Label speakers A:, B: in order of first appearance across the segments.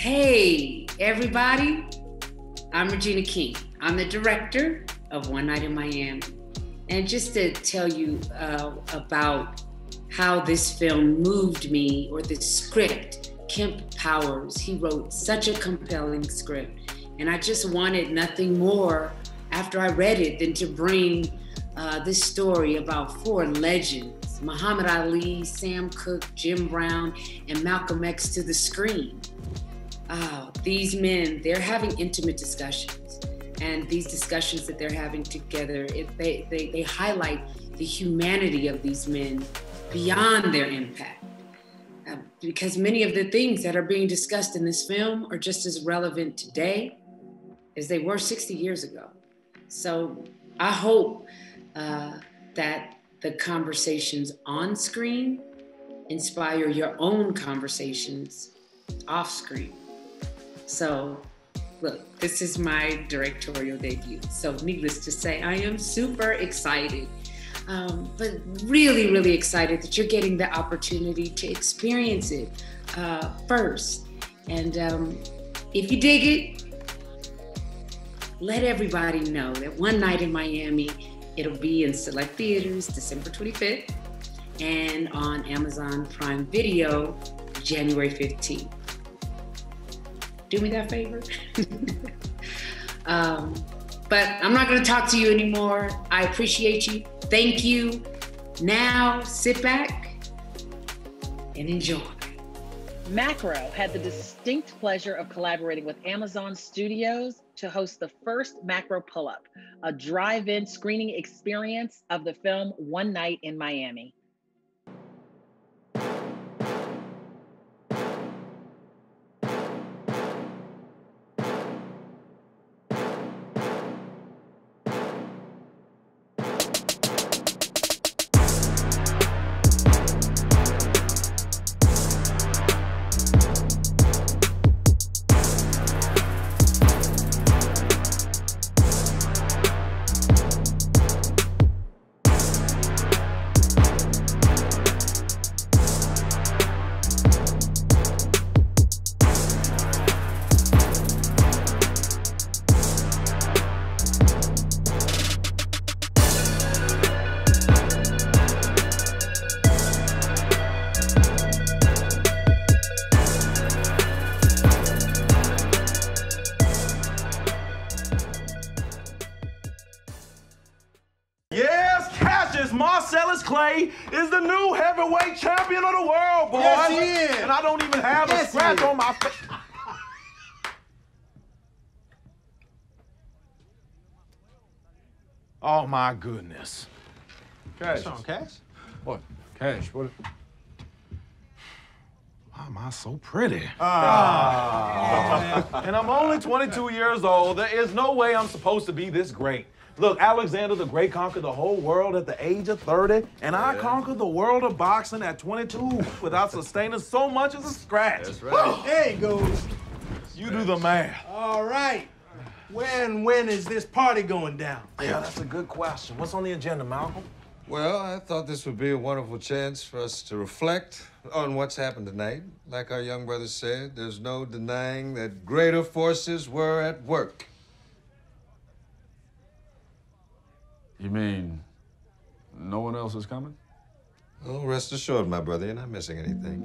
A: Hey, everybody. I'm Regina King. I'm the director of One Night in Miami. And just to tell you about how this film moved me, or the script, Kemp Powers, he wrote such a compelling script. And I just wanted nothing more after I read it than to bring this story about four legends, Muhammad Ali, Sam Cooke, Jim Brown, and Malcolm X to the screen. These men, they're having intimate discussions. And these discussions that they're having together, they highlight the humanity of these men beyond their impact. Because many of the things that are being discussed in this film are just as relevant today as they were 60 years ago. So I hope that the conversations on screen inspire your own conversations off screen. So look, this is my directorial debut. So needless to say, I am super excited, but really, really excited that you're getting the opportunity to experience it first. And if you dig it, let everybody know that One Night in Miami, it'll be in select theaters December 25th and on Amazon Prime Video January 15th. Do me that favor. But I'm not gonna talk to you anymore. I appreciate you. Thank you. Now sit back and enjoy.
B: Macro had the distinct pleasure of collaborating with Amazon Studios to host the first Macro Pull-Up, a drive-in screening experience of the film One Night in Miami.
C: Clay is the new heavyweight champion of the world, boy.
D: Yes, he is.
C: And I don't even have a scratch on my face. Oh, my goodness.
D: Cash.
C: Cash?
D: What? Cash, what?
C: Why am I so pretty? And I'm only 22 years old. There is no way I'm supposed to be this great. Look, Alexander the Great conquered the whole world at the age of 30, and I conquered the world of boxing at 22 without sustaining so much as a scratch.
D: That's right.
E: There he goes.
C: You do the math.
E: All right. When is this party going down?
C: Yeah, that's a good question. What's on the agenda, Malcolm?
D: Well, I thought this would be a wonderful chance for us to reflect on what's happened tonight. Like our young brother said, there's no denying that greater forces were at work.
F: You mean no one else is coming?
D: Oh, rest assured, my brother, you're not missing anything.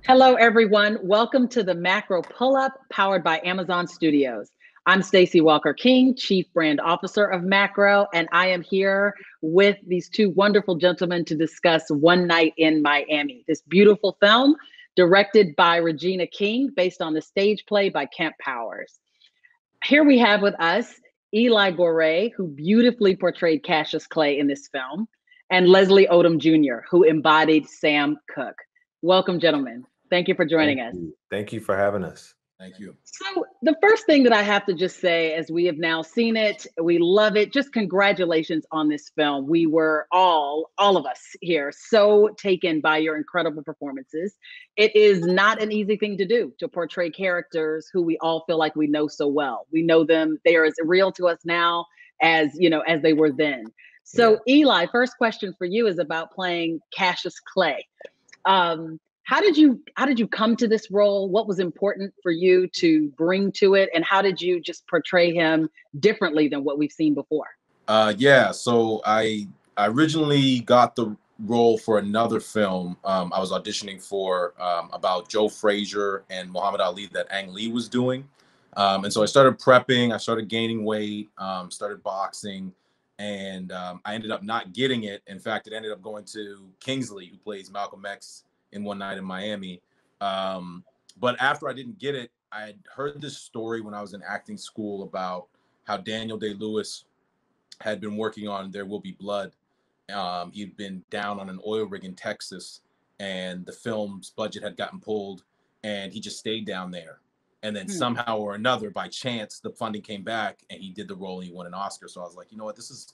B: Hello, everyone. Welcome to the Macro Pull-Up powered by Amazon Studios. I'm Stacey Walker King, Chief Brand Officer of Macro, and I am here with these two wonderful gentlemen to discuss One Night in Miami, this beautiful film directed by Regina King, based on the stage play by Kemp Powers. Here we have with us Eli Goree, who beautifully portrayed Cassius Clay in this film, and Leslie Odom Jr., who embodied Sam Cooke. Welcome, gentlemen. Thank you for joining us.
G: Thank you for having us. Thank you.
B: So the first thing that I have to just say, as we have now seen it, we love it. Just congratulations on this film. We were all of us here, so taken by your incredible performances. It is not an easy thing to do, to portray characters who we all feel like we know so well. We know them; they are as real to us now as as they were then. So, Eli, first question for you is about playing Cassius Clay. How did you come to this role? What was important for you to bring to it, and how did you just portray him differently than what we've seen before?
G: So I originally got the role for another film. I was auditioning for about Joe Frazier and Muhammad Ali that Ang Lee was doing, and so I started prepping. I started gaining weight, started boxing, and I ended up not getting it. In fact, it ended up going to Kingsley, who plays Malcolm X in One Night in Miami. But after I didn't get it, I had heard this story when I was in acting school about how Daniel Day-Lewis had been working on There Will Be Blood. He'd been down on an oil rig in Texas, and the film's budget had gotten pulled, and he just stayed down there. And then somehow or another, by chance, the funding came back, and he did the role, and he won an Oscar. So I was like, you know what, this is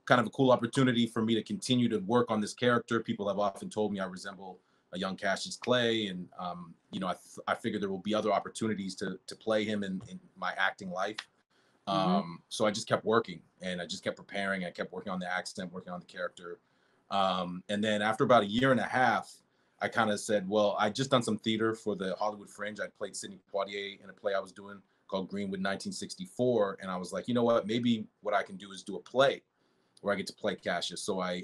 G: kind of a cool opportunity for me to continue to work on this character. People have often told me I resemble a young Cassius Clay, and I figured there will be other opportunities to play him in my acting life. So I just kept working, and I just kept preparing. I kept working on the accent, working on the character. And then after about a year and a half, I kind of said, well, I just done some theater for the Hollywood Fringe. I played Sidney Poitier in a play I was doing called Greenwood 1964. And I was like, you know what, maybe what I can do is do a play where I get to play Cassius. So I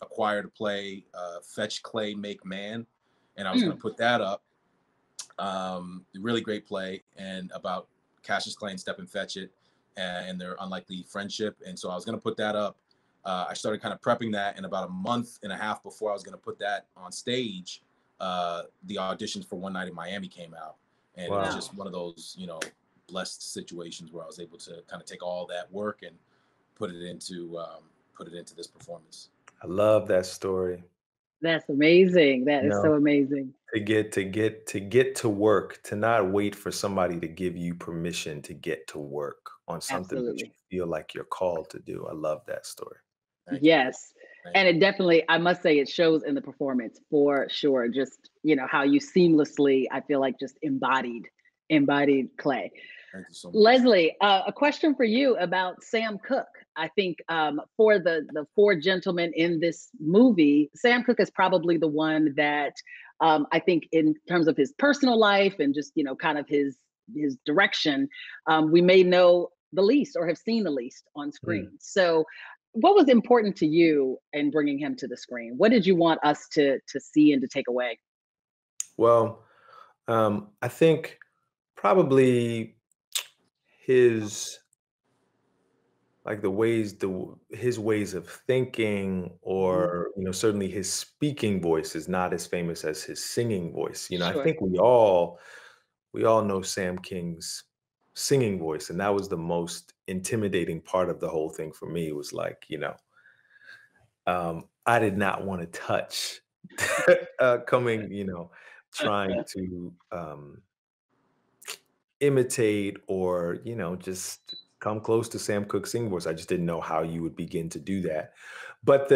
G: acquired a play, Fetch Clay, Make Man. And I was going to put that up. Really great play, and about Cassius Clay and Stephen Fetchit and their unlikely friendship. And so I was going to put that up. I started kind of prepping that, and about a month and a half before I was going to put that on stage, the auditions for One Night in Miami came out. And it was just one of those, blessed situations where I was able to kind of take all that work and put it into this performance.
H: I love that story.
B: That's amazing. That is so amazing.
H: To get to work, to not wait for somebody to give you permission to get to work on something that you feel like you're called to do. I love that story.
B: Yes. And it definitely, I must say, it shows in the performance for sure. Just, how you seamlessly, I feel like, just embodied Clay.
G: Thank you so much.
B: Leslie, a question for you about Sam Cooke. I think for the four gentlemen in this movie, Sam Cooke is probably the one that I think in terms of his personal life and just, kind of his direction, we may know the least or have seen the least on screen. So what was important to you in bringing him to the screen? What did you want us to see and to take away?
H: Well, I think probably his his ways of thinking, or certainly his speaking voice is not as famous as his singing voice. I think we all know Sam King's singing voice, and that was the most intimidating part of the whole thing for me. It was like, I did not want to touch trying to imitate or just come close to Sam Cooke's singing voice. I just didn't know how you would begin to do that. But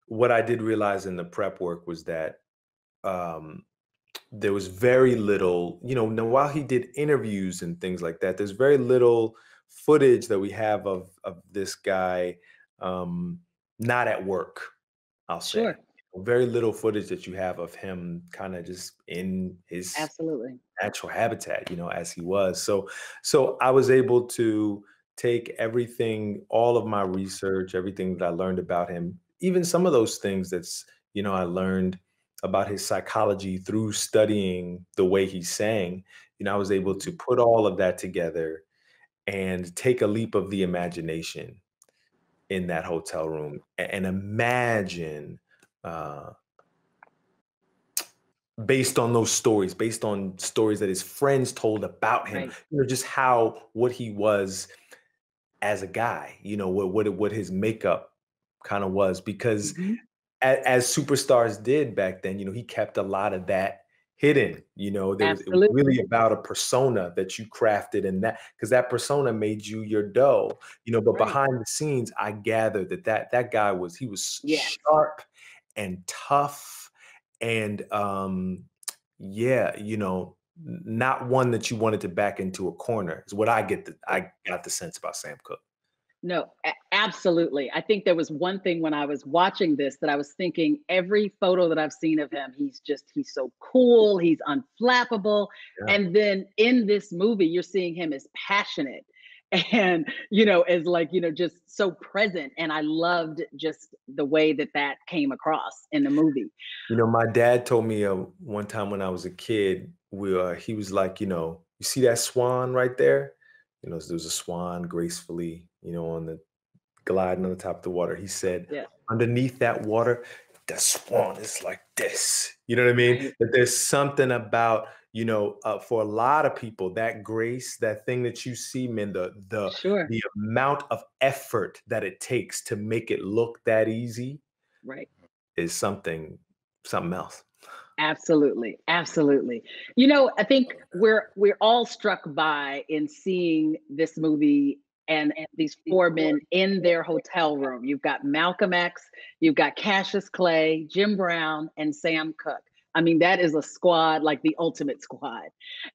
H: what I did realize in the prep work was that there was very little, now while he did interviews and things like that, there's very little footage that we have of this guy not at work, I'll say.
B: Sure.
H: Very little footage that you have of him kind of just in his natural habitat, as he was. So I was able to take everything, all of my research, everything that I learned about him, even some of those things that's, I learned about his psychology through studying the way he sang. I was able to put all of that together and take a leap of the imagination in that hotel room and imagine, based on those stories, based on stories that his friends told about him, just what he was as a guy, what his makeup kind of was, because as superstars did back then, he kept a lot of that hidden. You know, it was really about a persona that you crafted, and that because that persona made you your dough. You know, but behind the scenes, I gathered that guy was sharp and tough, and yeah, you know, not one that you wanted to back into a corner is what I got the sense about Sam Cooke.
B: No, absolutely. I think there was one thing when I was watching this that I was thinking every photo that I've seen of him, he's so cool, he's unflappable.
H: Yeah.
B: And then in this movie, you're seeing him as passionate and, you know, as like, you know, just so present. And I loved just the way that came across in the movie.
H: You know, my dad told me one time when I was a kid, he was like, you know, you see that swan right there? You know, there was a swan gracefully, you know, on the gliding on the top of the water. He said, underneath that water, the swan is like this. You know what I mean?
B: Right.
H: That there's something about, you know, for a lot of people, that grace, that thing that you see, man, the amount of effort that it takes to make it look that easy, is something else.
B: Absolutely. Absolutely. You know, I think we're all struck by in seeing this movie and these four men in their hotel room. You've got Malcolm X, you've got Cassius Clay, Jim Brown, and Sam Cooke. I mean, that is a squad, like the ultimate squad.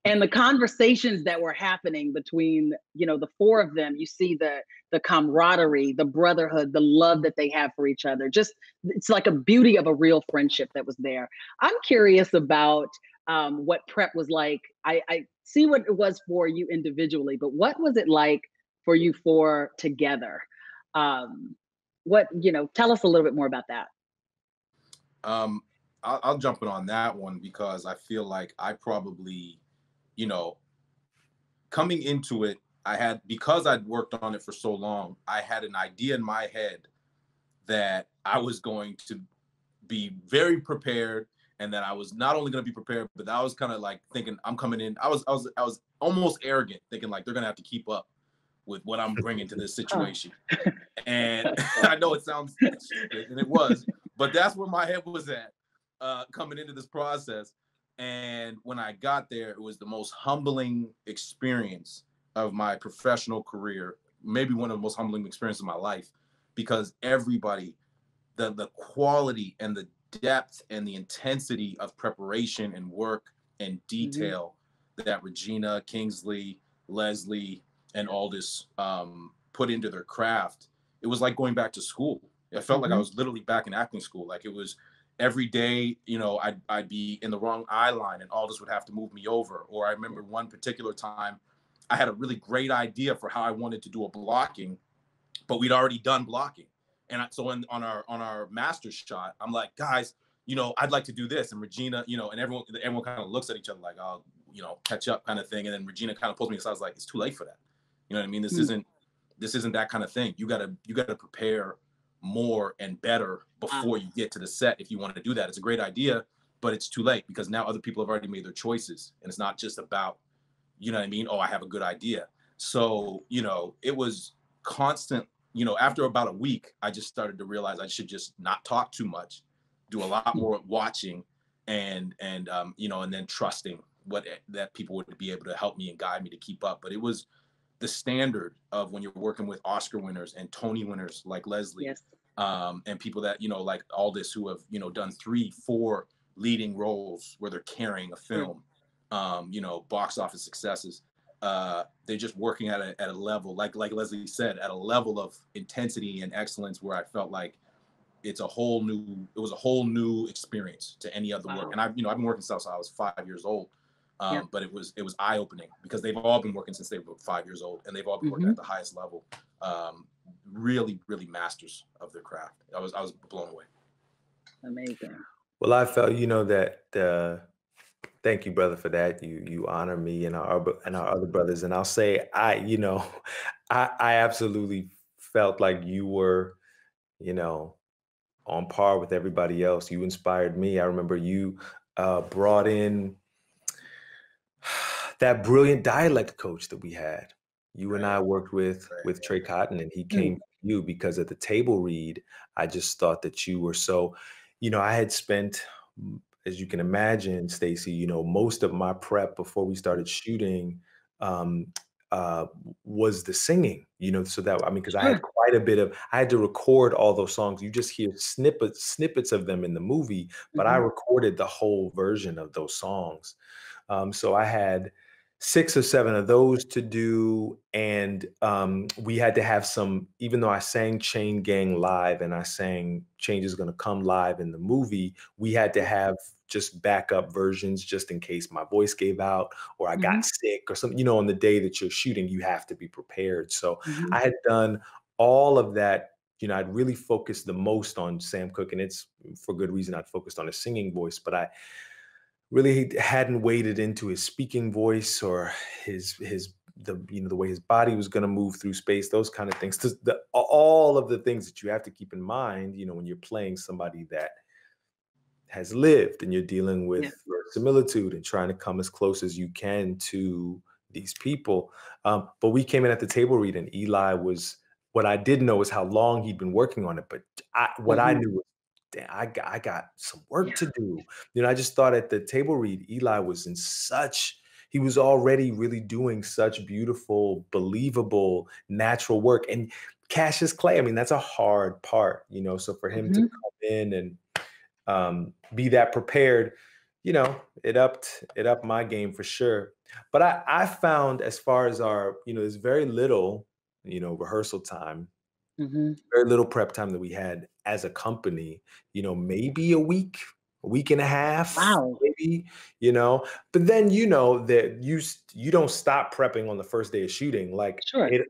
B: And the conversations that were happening between, you know, the four of them, you see the camaraderie, the brotherhood, the love that they have for each other. Just, it's like a beauty of a real friendship that was there. I'm curious about what prep was like. I see what it was for you individually, but what was it like for you four together? What, you know, tell us a little bit more about that.
G: I'll jump in on that one because I feel like I probably, you know, coming into it, because I'd worked on it for so long, I had an idea in my head that I was going to be very prepared, and that I was not only going to be prepared, but I was kind of like thinking I'm coming in. I was almost arrogant, thinking like they're going to have to keep up with what I'm bringing to this situation. And I know it sounds stupid, and it was, but that's where my head was at coming into this process. And when I got there, it was the most humbling experience of my professional career, maybe one of the most humbling experiences of my life, because everybody, the quality and the depth and the intensity of preparation and work and detail that Regina, Kingsley, Leslie, and Aldous put into their craft, it was like going back to school. It felt like I was literally back in acting school. Like it was every day, you know, I'd be in the wrong eye line and Aldous would have to move me over. Or I remember one particular time, I had a really great idea for how I wanted to do a blocking, but we'd already done blocking. And so on our master shot, I'm like, guys, you know, I'd like to do this. And Regina, you know, and everyone kind of looks at each other like, oh, you know, catch up kind of thing. And then Regina kind of pulls me aside. I was like, it's too late for that. You know what I mean? This isn't that kind of thing. You gotta prepare more and better before you get to the set. If you want to do that, it's a great idea, but it's too late because now other people have already made their choices. And it's not just about, you know what I mean? Oh, I have a good idea. So, you know, it was constant, you know, after about a week, I just started to realize I should just not talk too much, do a lot more watching and you know, and then trusting that people would be able to help me and guide me to keep up. But it was the standard of when you're working with Oscar winners and Tony winners like Leslie, and people that, you know, like Aldous, who have, you know, done 3-4 leading roles where they're carrying a film, you know, box office successes. They're just working at a level, like Leslie said, at a level of intensity and excellence where I felt like it was a whole new experience to any other work. And I've been working since I was 5 years old. But it was eye-opening because they've all been working since they were 5 years old, and they've all been working at the highest level. Really, really masters of their craft. I was blown away.
B: Amazing.
H: Well, I felt, you know, that thank you, brother, for that. You honor me and our other brothers, and I'll say I absolutely felt like you were, you know, on par with everybody else. You inspired me. I remember you brought in that brilliant dialect coach that we had. You and I worked with Trey Cotton, and he came to you because at the table read, I just thought that you were so, you know, I had spent as you can imagine, Stacey, you know, most of my prep before we started shooting um, was the singing, you know, so that, I mean, because I had quite a bit of, I had to record all those songs. You just hear snippets of them in the movie, but I recorded the whole version of those songs. So I had 6 or 7 of those to do. And we had to have some, even though I sang Chain Gang live and I sang Change Is Gonna Come live in the movie, we had to have just backup versions just in case my voice gave out or I got sick or something. You know, on the day that you're shooting, you have to be prepared. So I had done all of that. You know, I'd really focused the most on Sam Cooke, and it's for good reason I'd focused on his singing voice, but I really hadn't waded into his speaking voice or the way his body was going to move through space, those kind of things. All of the things that you have to keep in mind, you know, when you're playing somebody that has lived and you're dealing with similitude and trying to come as close as you can to these people. But we came in at the table read, and Eli was, what I did know is how long he'd been working on it. But what I knew was, damn, I got some work to do. You know, I just thought at the table read, Eli was he was already really doing such beautiful, believable, natural work. And Cassius Clay, I mean, that's a hard part, you know, so for him to come in and be that prepared, you know, it upped my game for sure. But I found, as far as our, you know, there's very little, you know, rehearsal time, very little prep time that we had as a company, you know, maybe a week and a half, maybe, you know, but then, you know, that you don't stop prepping on the first day of shooting. Like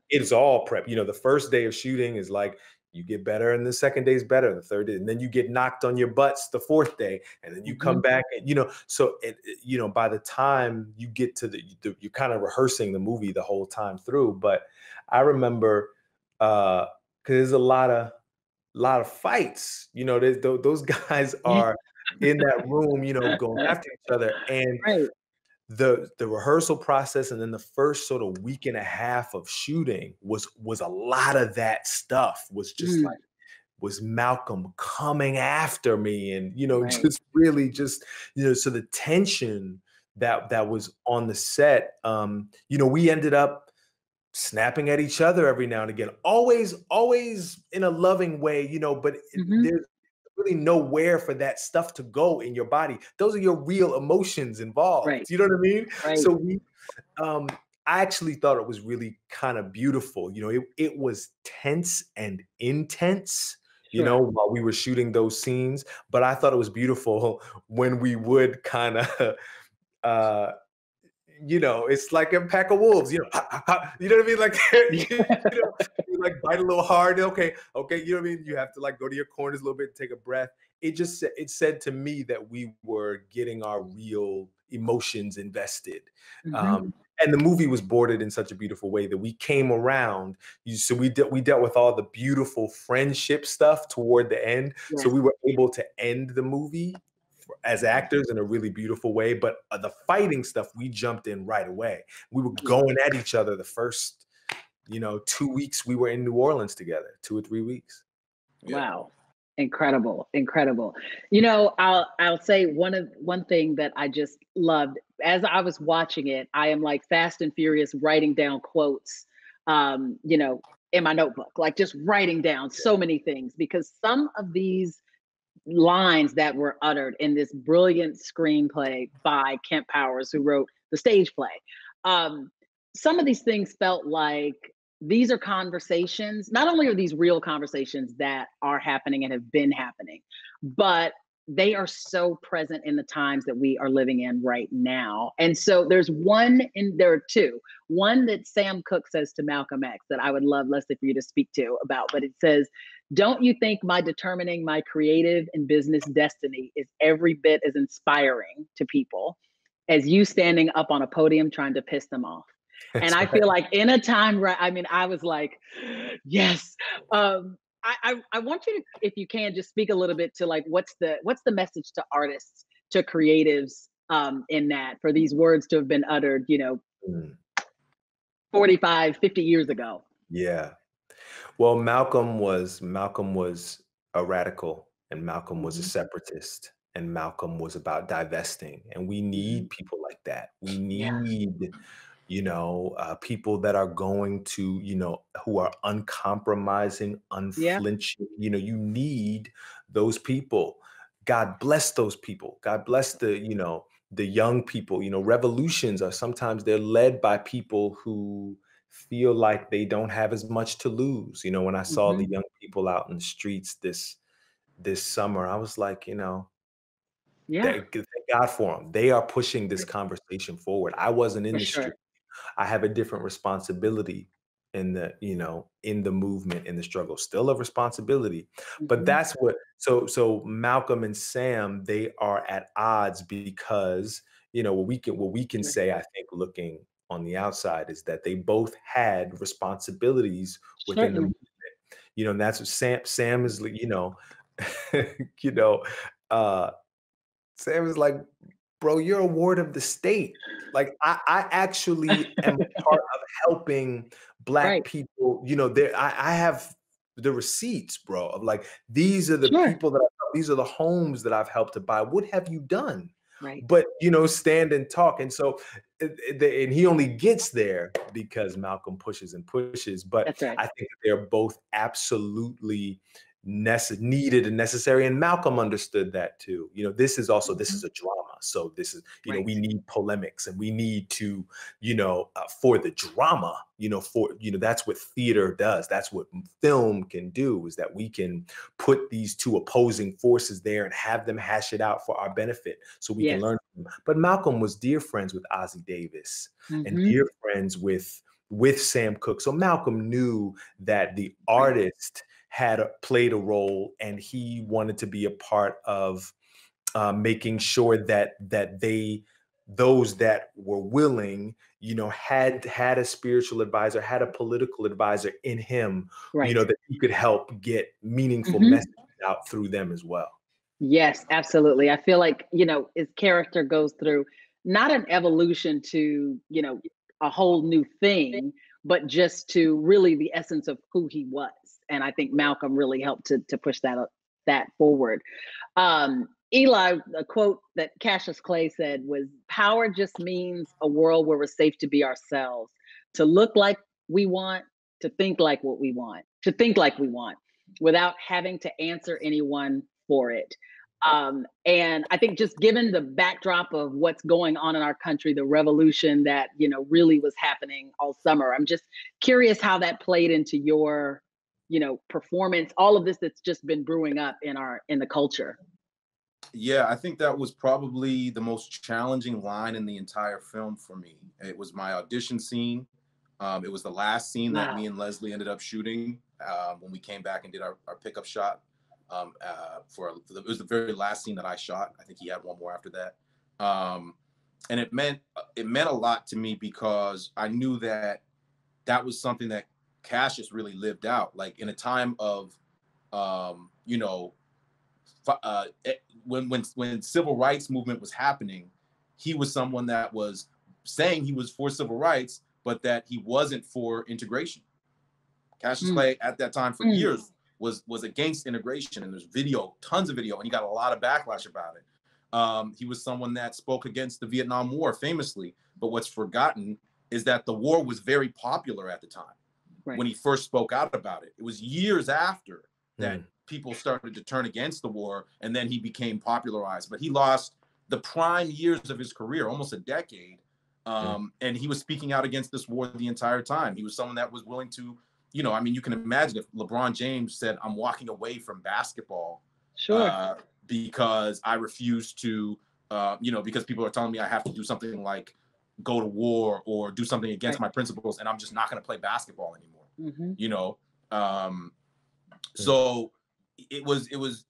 H: it's all prep. You know, the first day of shooting is like, you get better, and the second day is better, the third day, and then you get knocked on your butts the fourth day, and then you come back, and, you know, so you know, by the time you get to you're kind of rehearsing the movie the whole time through. But I remember, because there's a lot of fights, you know, those guys are in that room, you know, going after each other, and the rehearsal process, and then the first sort of week and a half of shooting was a lot of that stuff. Was just like, was Malcolm coming after me, and, you know, just really just, you know, so the tension that was on the set, you know, we ended up snapping at each other every now and again, always in a loving way, you know, but there's really nowhere for that stuff to go in your body. Those are your real emotions involved. You know what I mean? So we, I actually thought it was really kind of beautiful. You know, it was tense and intense, you know, while we were shooting those scenes, but I thought it was beautiful when we would kind of, you know, it's like a pack of wolves, you know, you know what I mean? Like, you know, you like bite a little hard. Okay. You know what I mean? You have to like go to your corners a little bit, take a breath. It said to me that we were getting our real emotions invested. And the movie was boarded in such a beautiful way that we came around. So we dealt with all the beautiful friendship stuff toward the end. So we were able to end the movie as actors in a really beautiful way, but the fighting stuff, we jumped in right away. We were going at each other the first, you know, 2 weeks we were in New Orleans together, 2 or 3 weeks.
B: Wow. Incredible. You know, I'll say one thing that I just loved as I was watching it. I am like fast and furious writing down quotes, you know, in my notebook, like just writing down so many things, because some of these lines that were uttered in this brilliant screenplay by Kemp Powers, who wrote the stage play, some of these things felt like these are conversations. Not only are these real conversations that are happening and have been happening, but they are so present in the times that we are living in right now. And so there are two. One that Sam Cooke says to Malcolm X that I would love, Leslie, for you to speak to about, but it says, "Don't you think my determining my creative and business destiny is every bit as inspiring to people as you standing up on a podium trying to piss them off?" And I feel like in a time where, I mean, I was like, yes. I want you to, if you can, just speak a little bit to like, what's the message to artists, to creatives, in that, for these words to have been uttered, you know, 45, 50 years ago.
H: Yeah. Well, Malcolm was a radical, and Malcolm was a separatist. and Malcolm was about divesting. And we need people like that. We need, people that are going to, who are uncompromising, unflinching. You need those people. God bless those people. God bless the young people. Revolutions are sometimes they're led by people who feel like they don't have as much to lose. When I saw the young people out in the streets this summer, I was like, thank God for them. They are pushing this conversation forward. I wasn't in the street. I have a different responsibility in the movement, in the struggle, still a responsibility. But that's what, so Malcolm and Sam, they are at odds because, what we can say, I think, looking on the outside, is that they both had responsibilities within the movement. And that's what Sam is, Sam is like, bro, you're a ward of the state. Like, I actually am a part of helping Black people. I have the receipts, bro, of like, these are the people these are the homes that I've helped to buy. What have you done?
B: Right.
H: But, stand and talk. And so, and he only gets there because Malcolm pushes and pushes. But I think they're both absolutely needed and necessary, and Malcolm understood that too. This is a drama, so this is we need polemics, and we need to for the drama, that's what theater does. That's what film can do, is that we can put these two opposing forces there and have them hash it out for our benefit, so we can learn from them. But Malcolm was dear friends with Ossie Davis and dear friends with Sam Cooke, so Malcolm knew that the artist had played a role, and he wanted to be a part of making sure that those that were willing, had a spiritual advisor, had a political advisor in him, that he could help get meaningful messages out through them as well.
B: Yes, absolutely. I feel like, his character goes through not an evolution to, a whole new thing, but just to really the essence of who he was. And I think Malcolm really helped to push that forward. Eli, a quote that Cassius Clay said was, "Power just means a world where we're safe to be ourselves, to look like we want, to think like what we want, without having to answer anyone for it." And I think just given the backdrop of what's going on in our country, the revolution that, really was happening all summer, I'm just curious how that played into your, performance, all of this that's just been brewing up in the culture.
G: Yeah, I think that was probably the most challenging line in the entire film for me. It was my audition scene. It was the last scene that me and Leslie ended up shooting when we came back and did our pickup shot. It was the very last scene that I shot. I think he had one more after that. And it meant a lot to me because I knew that was something that Cassius really lived out. Like, in a time of, when civil rights movement was happening, he was someone that was saying he was for civil rights, but that he wasn't for integration. Cassius Clay at that time for years was against integration, and there's tons of video, and he got a lot of backlash about it. He was someone that spoke against the Vietnam War famously, but what's forgotten is that the war was very popular at the time when he first spoke out about it. It was years after that people started to turn against the war, and then he became popularized. But he lost the prime years of his career, almost a decade, and he was speaking out against this war the entire time. He was someone that was willing to, you can imagine if LeBron James said, "I'm walking away from basketball because I refuse to, because people are telling me I have to do something like go to war or do something against my principles, and I'm just not going to play basketball anymore." So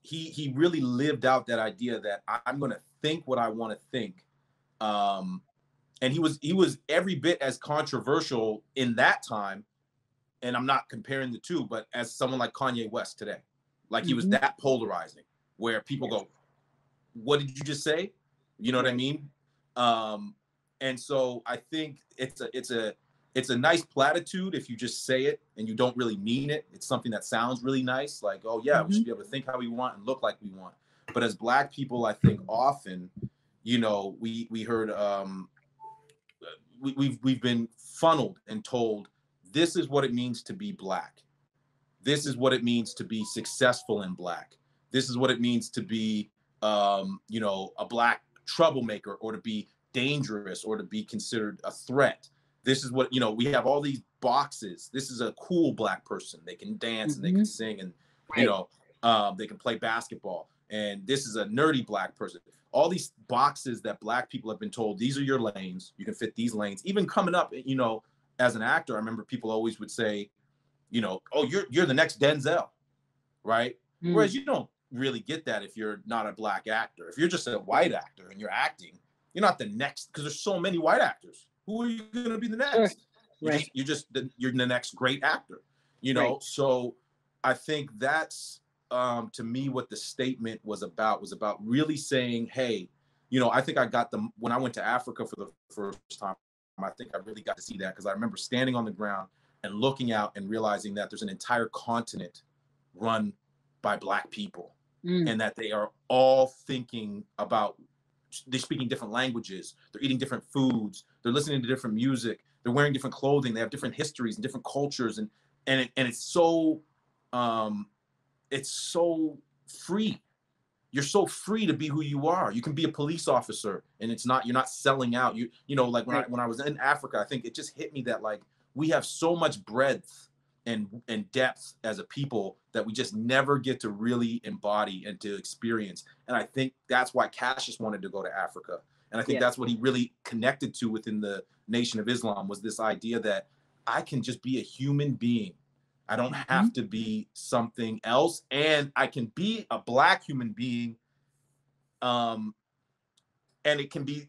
G: he really lived out that idea that I'm going to think what I want to think. And he was every bit as controversial in that time. And I'm not comparing the two, but as someone like Kanye West today, like he was that polarizing, where people go, "What did you just say?" You know what I mean? And so I think it's a nice platitude if you just say it and you don't really mean it. It's something that sounds really nice, like, "Oh yeah, we should be able to think how we want and look like we want." But as Black people, I think often, you know, we heard we've been funneled and told this is what it means to be Black. This is what it means to be successful in Black. This is what it means to be, you know, a Black troublemaker, or to be dangerous, or to be considered a threat. This is what, you know, we have all these boxes. This is a cool Black person. They can dance and they can sing, and, you know, they can play basketball. And this is a nerdy Black person. All these boxes that Black people have been told, these are your lanes. You can fit these lanes. Even coming up, you know, as an actor, I remember people always would say, you know, oh, you're the next Denzel, right? Whereas you don't really get that if you're not a Black actor. If you're just a white actor and you're acting, you're not the next, because there's so many white actors. Who are you going to be the next?
B: Sure.
G: You're the next great actor, you know? So I think that's, to me, what the statement was about really saying, hey, you know, I think I got when I went to Africa for the first time, I think I really got to see that, because I remember standing on the ground and looking out and realizing that there's an entire continent run by Black people, and that they are all thinking about, they're speaking different languages, they're eating different foods, they're listening to different music, they're wearing different clothing, they have different histories and different cultures, and it's so free. You're so free to be who you are. You can be a police officer, and you're not selling out. You know, like when I was in Africa, I think it just hit me that, like, we have so much breadth and depth as a people that we just never get to really embody and to experience. And I think that's why Cassius wanted to go to Africa. And I think that's what he really connected to within the Nation of Islam, was this idea that I can just be a human being. I don't have to be something else, and I can be a Black human being. And it can be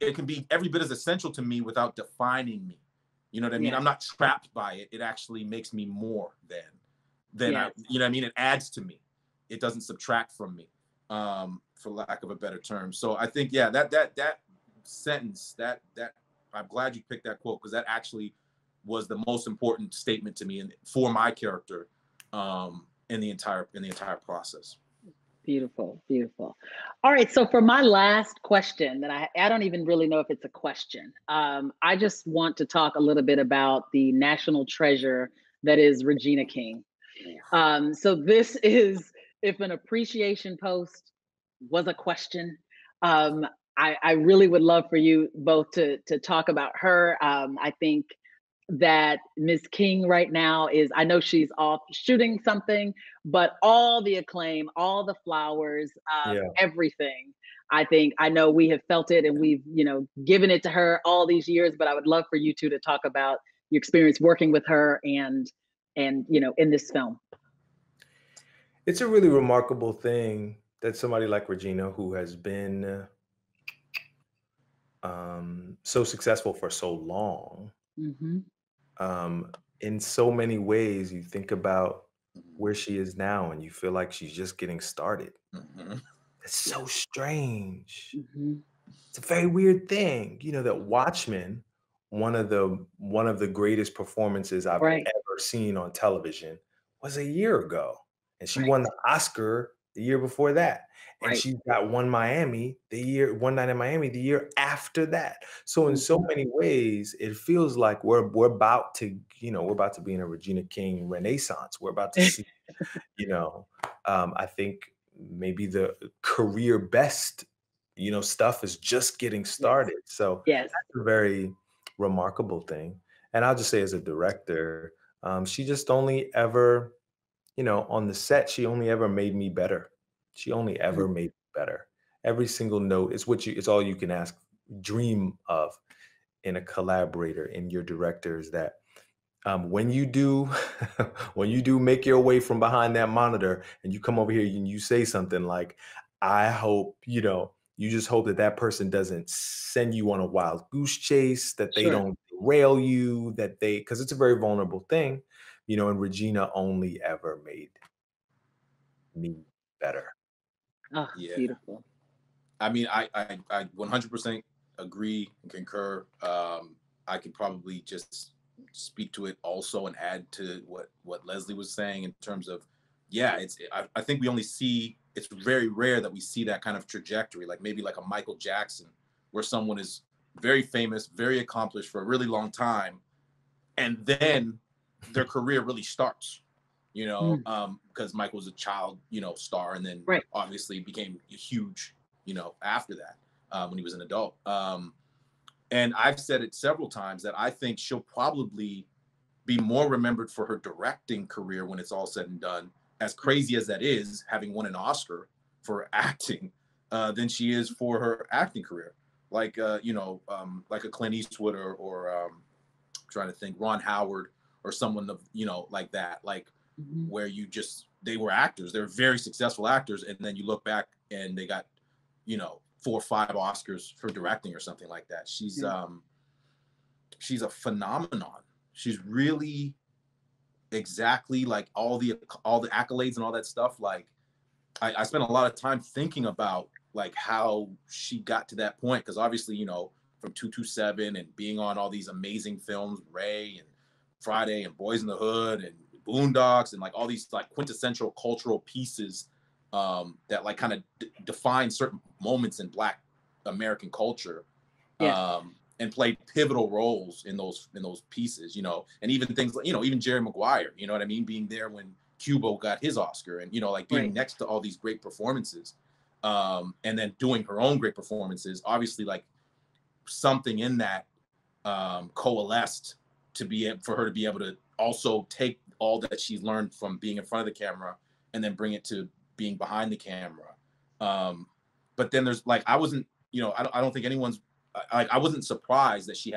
G: every bit as essential to me without defining me. You know what I mean? I'm not trapped by it. It actually makes me more than I, you know what I mean? It adds to me. It doesn't subtract from me, for lack of a better term. So I think, that sentence, that I'm glad you picked that quote, because that actually was the most important statement to me and for my character, in the entire process.
B: Beautiful, beautiful. All right, so for my last question, that I don't even really know if it's a question. I just want to talk a little bit about the national treasure that is Regina King. So this is, if an appreciation post was a question, I really would love for you both to talk about her. I think that Ms. King right now is, I know she's off shooting something, but all the acclaim, all the flowers, everything. I know we have felt it, and we've, you know, given it to her all these years, but I would love for you two to talk about your experience working with her and you know, in this film.
H: It's a really remarkable thing that somebody like Regina, who has been so successful for so long, in so many ways, you think about where she is now and you feel like she's just getting started. It's so strange. It's a very weird thing, you know, that Watchmen, one of the greatest performances I've ever seen on television, was a year ago, and she won the Oscar the year before that. And she got One Night in Miami the year after that. So in so many ways, it feels like we're about to, you know, we're about to be in a Regina King renaissance. We're about to see, you know, I think maybe the career best, you know, stuff is just getting started. So that's a very remarkable thing. And I'll just say, as a director, she just only ever, you know, on the set, she only ever made me better. She only ever made me better. Every single note is it's all you can dream of in a collaborator, in your director, is that when you do make your way from behind that monitor and you come over here and you say something like, I hope, you know, you just hope that person doesn't send you on a wild goose chase, that they don't derail you, because it's a very vulnerable thing, you know, and Regina only ever made me better.
B: Oh, beautiful.
G: I mean, I 100% agree and concur. I could probably just speak to it also and add to what Leslie was saying in terms of, I think we only see it's very rare that we see that kind of trajectory, like maybe like a Michael Jackson, where someone is very famous, very accomplished for a really long time, and then their career really starts, you know, because Michael was a child, you know, star, and then obviously became huge, you know, after that, when he was an adult. And I've said it several times that I think she'll probably be more remembered for her directing career when it's all said and done, as crazy as that is, having won an Oscar for acting, than she is for her acting career. Like, you know, like a Clint Eastwood or trying to think, Ron Howard or someone of, you know, like that, like where you just, they were actors, they're very successful actors. And then you look back and they got, you know, 4 or 5 Oscars for directing or something like that. She's a phenomenon. She's really exactly like all the accolades and all that stuff. Like I spent a lot of time thinking about like how she got to that point. Cause obviously, you know, from 227 and being on all these amazing films, Ray and Friday and Boys in the Hood and Boondocks and like all these like quintessential cultural pieces that like kind of define certain moments in Black American culture, and played pivotal roles in those pieces, you know, and even things like, you know, even Jerry Maguire, you know what I mean, being there when Cubo got his Oscar, and you know, like being next to all these great performances, and then doing her own great performances. Obviously, like something in that coalesced for her to be able to also take all that she's learned from being in front of the camera and then bring it to being behind the camera. But then there's like, I wasn't, you know, I don't think anyone's, I wasn't surprised that she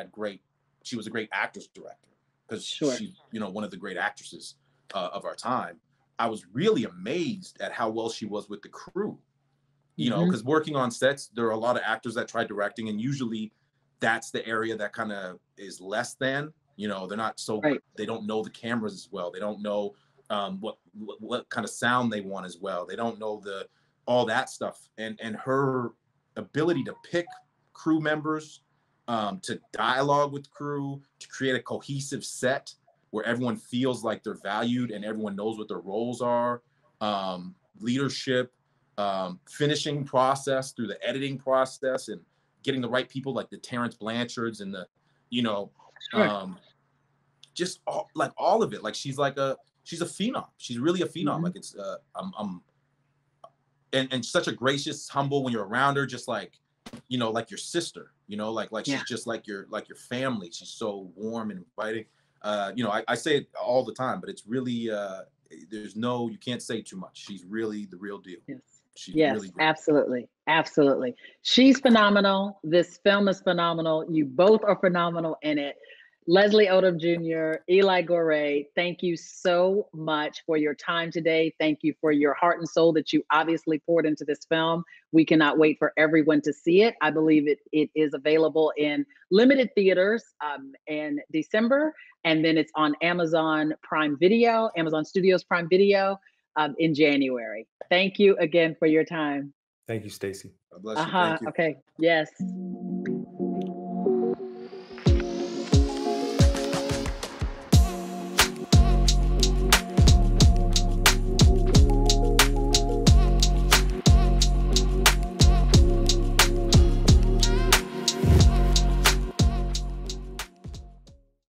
G: was a great actress director, because she's, you know, one of the great actresses of our time. I was really amazed at how well she was with the crew, you know, because working on sets, there are a lot of actors that try directing, and usually that's the area that kind of is less than, you know, they're not so, they don't know the cameras as well. They don't know what kind of sound they want as well. They don't know all that stuff. And her ability to pick crew members, to dialogue with crew, to create a cohesive set where everyone feels like they're valued and everyone knows what their roles are, leadership, finishing process through the editing process, and getting the right people like the Terrence Blanchards and the, you know, just all of it. Like she's a phenom. She's really a phenom. Like it's and such a gracious, humble when you're around her, just like, you know, like your sister, you know, like she's just like your family. She's so warm and inviting. You know, I say it all the time, but it's really you can't say too much. She's really the real deal. She's really great.
B: Absolutely. Absolutely. She's phenomenal. This film is phenomenal. You both are phenomenal in it. Leslie Odom Jr., Eli Goree, thank you so much for your time today. Thank you for your heart and soul that you obviously poured into this film. We cannot wait for everyone to see it. I believe it is available in limited theaters in December, and then it's on Amazon Prime Video, Amazon Studios Prime Video in January. Thank you again for your time.
H: Thank you, Stacey.
G: God bless you. Thank you.
B: Okay. Yes.